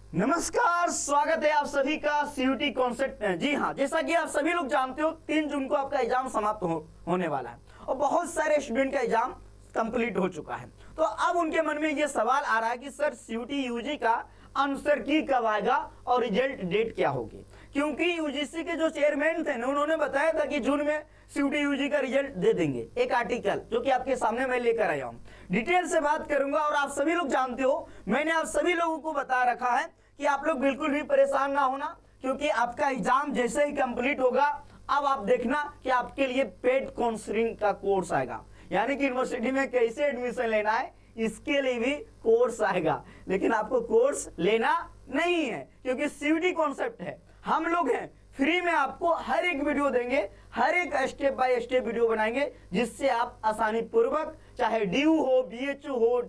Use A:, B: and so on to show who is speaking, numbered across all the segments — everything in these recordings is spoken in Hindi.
A: नमस्कार, स्वागत है आप सभी का सीयूटी कॉन्सेप्ट में। जी हाँ, जैसा कि आप सभी लोग जानते हो 3 जून को आपका एग्जाम समाप्त होने वाला है और बहुत सारे स्टूडेंट का एग्जाम कंप्लीट हो चुका है। तो अब उनके मन में ये सवाल आ रहा है कि सर सीयूटी यूजी का आंसर की कब आएगा और रिजल्ट डेट क्या होगी, क्योंकि यूजीसी के जो चेयरमैन थे ना, उन्होंने बताया था कि जून में सीयूटी यूजी का रिजल्ट दे देंगे। एक आर्टिकल जो कि आपके सामने मैं लेकर आया हूँ, डिटेल से बात करूंगा। और आप सभी लोग जानते हो, मैंने आप सभी लोगों को बता रखा है कि आप लोग बिल्कुल भी परेशान ना होना, क्योंकि आपका एग्जाम जैसे ही कंप्लीट होगा, अब आप देखना कि आपके लिए पेड काउंसलिंग का कोर्स आएगा, यानी कि यूनिवर्सिटी में कैसे एडमिशन लेना है इसके लिए भी कोर्स आएगा। लेकिन आपको कोर्स लेना नहीं है, क्योंकि सीयूटी कॉन्सेप्ट है, हम लोग हैं, फ्री में आपको हर एक वीडियो देंगे, हर एक स्टेप बाय स्टेप वीडियो बनाएंगे, जिससे आप आसानी पूर्वक, चाहे डीयू हो, बीएचयू हो,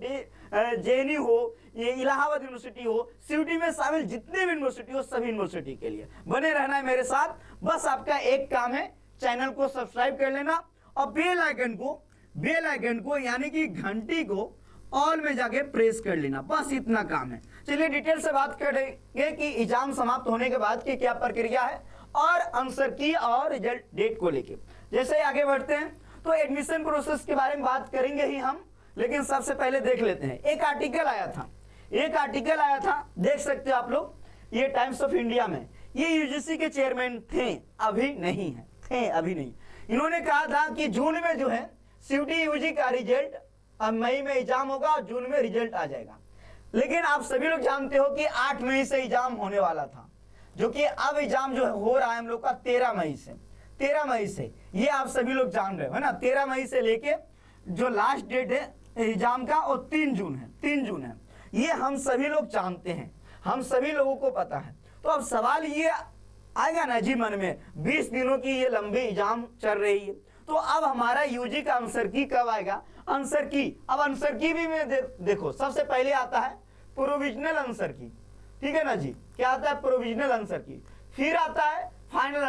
A: जेएनयू हो, ये इलाहाबाद यूनिवर्सिटी हो, सीयूटी में शामिल जितने भी यूनिवर्सिटी हो, सभी यूनिवर्सिटी के लिए बने रहना है मेरे साथ। बस आपका एक काम है, चैनल को सब्सक्राइब कर लेना और बेल आइकन को यानी कि घंटी को ऑल में जाके प्रेस कर लेना, बस इतना काम है। चलिए डिटेल से बात करेंगे कि एग्जाम समाप्त होने के बाद की क्या प्रक्रिया है और आंसर की और रिजल्ट डेट को लेके। जैसे आगे बढ़ते हैं तो एडमिशन प्रोसेस के बारे में बात करेंगे ही हम, लेकिन सबसे पहले देख लेते हैं। एक आर्टिकल आया था, देख सकते हो आप लोग, ये टाइम्स ऑफ इंडिया में। ये यूजीसी के चेयरमैन थे, अभी नहीं। इन्होंने कहा था कि जून में जो है सीयूटी यूजी का रिजल्ट, अब मई में एग्जाम होगा और जून में रिजल्ट आ जाएगा। लेकिन आप सभी लोग जानते हो कि 8 मई से एग्जाम होने वाला था, जो कि अब एग्जाम जो हो रहा है हम लोग का 13 मई से, ये आप सभी लोग जान रहे हो, है ना। 13 मई से लेके जो लास्ट डेट है एग्जाम का वो 3 जून है। ये हम सभी लोग जानते हैं, हम सभी लोगों को पता है। तो अब सवाल ये आएगा ना जी मन में, 20 दिनों की ये लंबी एग्जाम चल रही है, तो अब हमारा यूजी का आंसर की कब आएगा। आंसर की, अब आंसर की भी में देखो, सबसे पहले आता है प्रोविजनल आंसर की, ठीक है ना जी। क्या आता है? प्रोविजनल आंसर की। फिर आता है फाइनल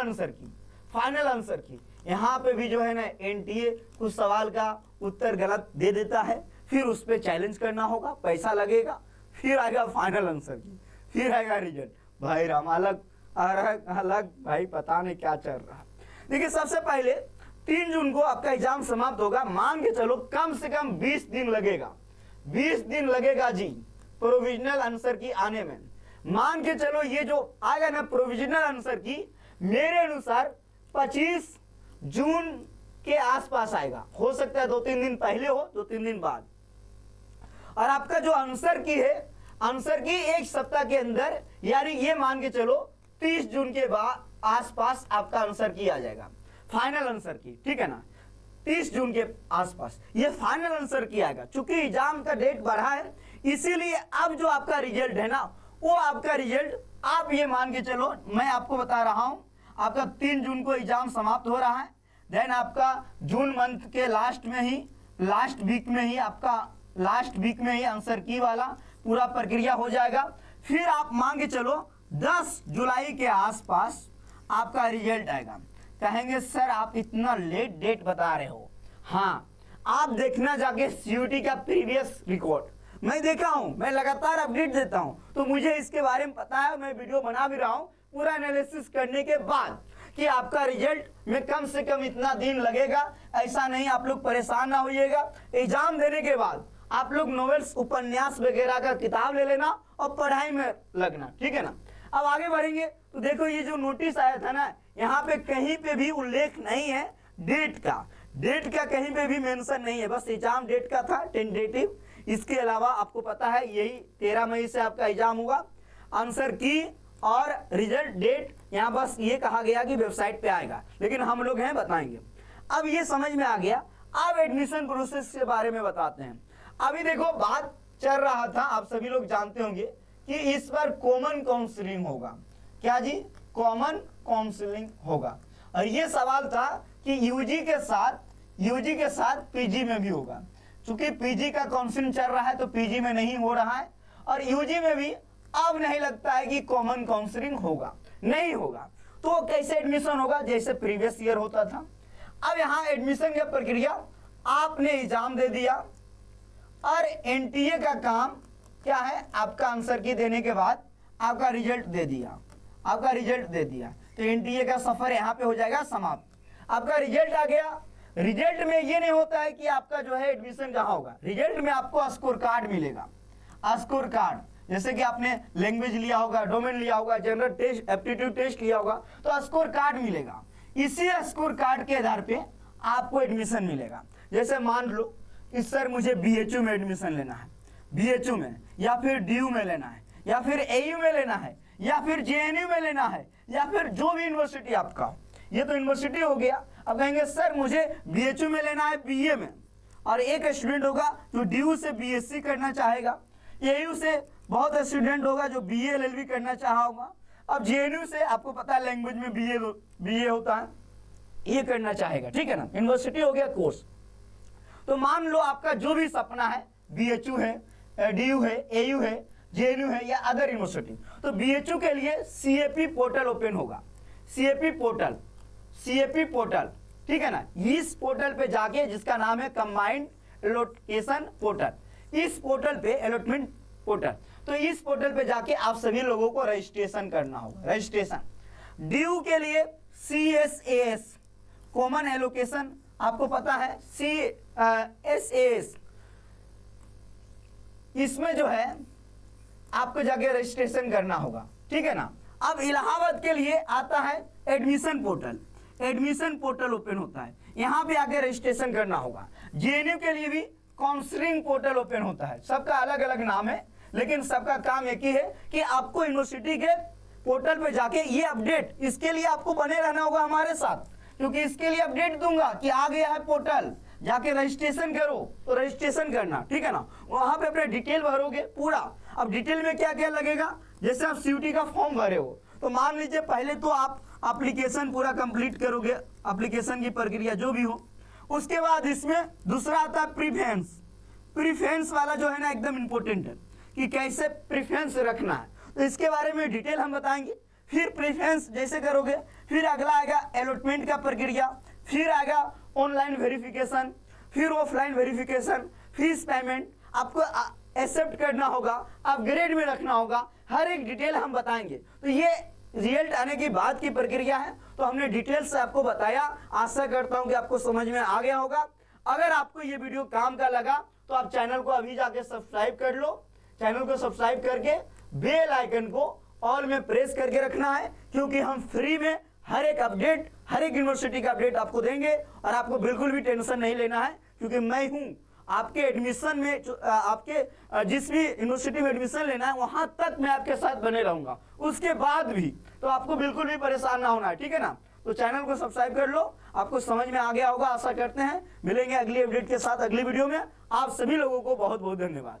A: आंसर की। यहाँ पे भी जो है ना एनटीए कुछ सवाल का उत्तर गलत दे देता है, फिर उस पर चैलेंज करना होगा, पैसा लगेगा। फिर आएगा फाइनल आंसर की, फिर आएगा रिजल्ट। भाई राम, अलग भाई, पता नहीं क्या चल रहा है। देखिए, सबसे पहले 3 जून को आपका एग्जाम समाप्त होगा। मान के चलो कम से कम 20 दिन लगेगा जी प्रोविजनल आंसर की आने में। मान के चलो ये जो आएगा ना प्रोविजनल आंसर की, मेरे अनुसार 25 जून के आसपास आएगा। हो सकता है 2-3 दिन पहले हो, 2-3 दिन बाद। और आपका जो आंसर की है, आंसर की एक सप्ताह के अंदर, यानी ये मान के चलो 30 जून के बाद आसपास आपका आंसर की आ जाएगा, फाइनल आंसर की, ठीक है ना। 30 जून के आसपास ये फाइनल आंसर की आएगा। चूंकि एग्जाम का डेट बढ़ा है, इसीलिए अब जो आपका रिजल्ट है ना, वो आपका रिजल्ट आप ये मान के चलो, मैं आपको बता रहा हूं, आपका 3 जून को एग्जाम समाप्त हो रहा है। देन आपका जून मंथ के लास्ट वीक में ही आंसर की वाला पूरा प्रक्रिया हो जाएगा। फिर आप मान के चलो 10 जुलाई के आसपास आपका रिजल्ट आएगा। कहेंगे सर आप इतना लेट डेट बता रहे हो। हाँ, आप देखना जाके सीयूटी का प्रीवियस रिकॉर्ड, मैं देखा हूं, मैं लगातार अपडेट देता हूं, तो मुझे इसके बारे में पता है। मैं वीडियो बना भी रहा हूं पूरा एनालिसिस करने के बाद कि आपका रिजल्ट में कम से कम इतना दिन लगेगा। ऐसा नहीं, आप लोग परेशान ना होइएगा। एग्जाम देने के बाद आप लोग नॉवेल्स, उपन्यास वगैरह का किताब ले लेना और पढ़ाई में लगना, ठीक है ना। अब आगे बढ़ेंगे तो देखो, ये जो नोटिस आया था ना, यहाँ पे कहीं पे भी उल्लेख नहीं है डेट का कहीं पे भी मेंशन नहीं है, बस एग्जाम डेट का था टेंटेटिव। इसके अलावा आपको पता है यही 13 मई से आपका एग्जाम होगा। आंसर की और रिजल्ट डेट यहाँ बस ये कहा गया कि वेबसाइट पे आएगा, लेकिन हम लोग हैं बताएंगे। अब ये समझ में आ गया। अब एडमिशन प्रोसेस के बारे में बताते हैं। अभी देखो, बात चल रहा था, आप सभी लोग जानते होंगे कि इस बार कॉमन काउंसलिंग होगा। क्या जी? कॉमन काउंसलिंग होगा। और ये सवाल था कि यूजी के साथ पीजी में भी होगा। चूंकि पीजी का काउंसलिंग चल रहा है तो पीजी में नहीं हो रहा है, और यूजी में भी अब नहीं लगता है कि कॉमन काउंसलिंग नहीं होगा। तो कैसे एडमिशन होगा? जैसे प्रीवियस ईयर होता था। अब यहाँ एडमिशन की प्रक्रिया, आपने एग्जाम दे दिया और एनटीए का काम क्या है? आपका आंसर की देने के बाद आपका रिजल्ट दे दिया, आपका रिजल्ट दे दिया, तो एनटीए का सफर यहाँ पे हो जाएगा समाप्त। आपका रिजल्ट आ गया। रिजल्ट में ये नहीं होता है कि आपका जो है एडमिशन कहाँ होगा, रिजल्ट में आपको स्कोर कार्ड मिलेगा। स्कोर कार्ड जैसे कि आपने लैंग्वेज लिया होगा, डोमेन लिया होगा, जनरल टेस्ट, एप्टीट्यूड टेस्ट लिया होगा, तो स्कोर कार्ड मिलेगा। इसी स्कोर कार्ड के आधार पे आपको एडमिशन मिलेगा। जैसे मान लो कि सर मुझे बीएचयू में एडमिशन लेना है, बीएचयू में, या फिर डीयू में लेना है, या फिर एयू में लेना है, या फिर जेएनयू में लेना है, या फिर जो भी यूनिवर्सिटी आपका, ये तो यूनिवर्सिटी हो गया। अब कहेंगे सर मुझे बीएचयू में लेना है बीए में, और एक स्टूडेंट होगा जो डीयू से बीएससी करना चाहेगा, एयू से बहुत स्टूडेंट होगा जो बीए एलएलबी करना चाहा होगा, अब जेएनयू से आपको पता है लैंग्वेज में बीए होता है, ये करना चाहेगा, ठीक है ना, यूनिवर्सिटी हो गया कोर्स। तो मान लो आपका जो भी सपना है, बीएचयू है, डीयू है, एयू है, जेएनयू है या अदर यूनिवर्सिटी, तो बीएचयू के लिए सीएपी पोर्टल ओपन होगा। सीएपी पोर्टल, ठीक है ना, इस पोर्टल पे जाके, जिसका नाम है कंबाइंड एलोकेशन पोर्टल, इस पोर्टल पे अलॉटमेंट पोर्टल, तो इस पोर्टल पे जाके आप सभी लोगों को रजिस्ट्रेशन करना होगा। रजिस्ट्रेशन ड्यू के लिए CSAS कॉमन एलोकेशन, आपको पता है CSAS, इसमें जो है आपको जाके रजिस्ट्रेशन करना होगा, ठीक है ना। अब इलाहाबाद के लिए आता है admission portal, admission portal open होता है, यहाँ पे आके रजिस्ट्रेशन करना होगा। जेएनयू के लिए भी काउंसलिंग पोर्टल ओपन होता है, सबका अलग अलग नाम है, लेकिन सबका काम एक ही है कि आपको यूनिवर्सिटी के पोर्टल पे जाके ये अपडेट, इसके लिए आपको बने रहना होगा हमारे साथ, क्योंकि इसके लिए अपडेट दूंगा कि आ गया है पोर्टल, जाके रजिस्ट्रेशन करो, तो रजिस्ट्रेशन करना, ठीक है ना। वहां पे अपने डिटेल भरोगे पूरा। अब डिटेल में क्या क्या लगेगा, जैसे आप सीयूटी का फॉर्म भरे हो, तो मान लीजिए पहले तो आप एप्लीकेशन पूरा कंप्लीट करोगे, एप्लीकेशन की प्रक्रिया जो भी हो, उसके बाद इसमें दूसरा आता है प्रीफरेंस। प्रीफरेंस वाला जो है ना एकदम इंपॉर्टेंट है कि कैसे प्रीफरेंस रखना है, तो इसके बारे में डिटेल हम बताएंगे। फिर प्रीफरेंस जैसे करोगे, फिर अगला आएगा अलॉटमेंट का प्रक्रिया, फिर आएगा ऑनलाइन वेरिफिकेशन, फिर ऑफलाइन वेरिफिकेशन, फीस पेमेंट, आपको एक्सेप्ट करना होगा, अपग्रेड में रखना होगा, हर एक डिटेल हम बताएंगे। तो ये रिजल्ट आने की बाद की प्रक्रिया है, तो हमने डिटेल से आपको बताया। आशा करता हूं कि आपको समझ में आ गया होगा। अगर आपको ये वीडियो काम का लगा तो आप चैनल को अभी जाके सब्सक्राइब कर लो। चैनल को सब्सक्राइब करके बेल आइकन को ऑल में प्रेस करके रखना है, क्योंकि हम फ्री में हर एक अपडेट, हर एक यूनिवर्सिटी का अपडेट आपको देंगे, और आपको बिल्कुल भी टेंशन नहीं लेना है, क्योंकि मैं हूं आपके एडमिशन में, आपके जिस भी यूनिवर्सिटी में एडमिशन लेना है वहां तक मैं आपके साथ बने रहूंगा, उसके बाद भी, तो आपको बिल्कुल भी परेशान ना होना है, ठीक है ना। तो चैनल को सब्सक्राइब कर लो। आपको समझ में आ गया होगा, आशा करते हैं। मिलेंगे अगली अपडेट के साथ अगली वीडियो में। आप सभी लोगों को बहुत बहुत धन्यवाद।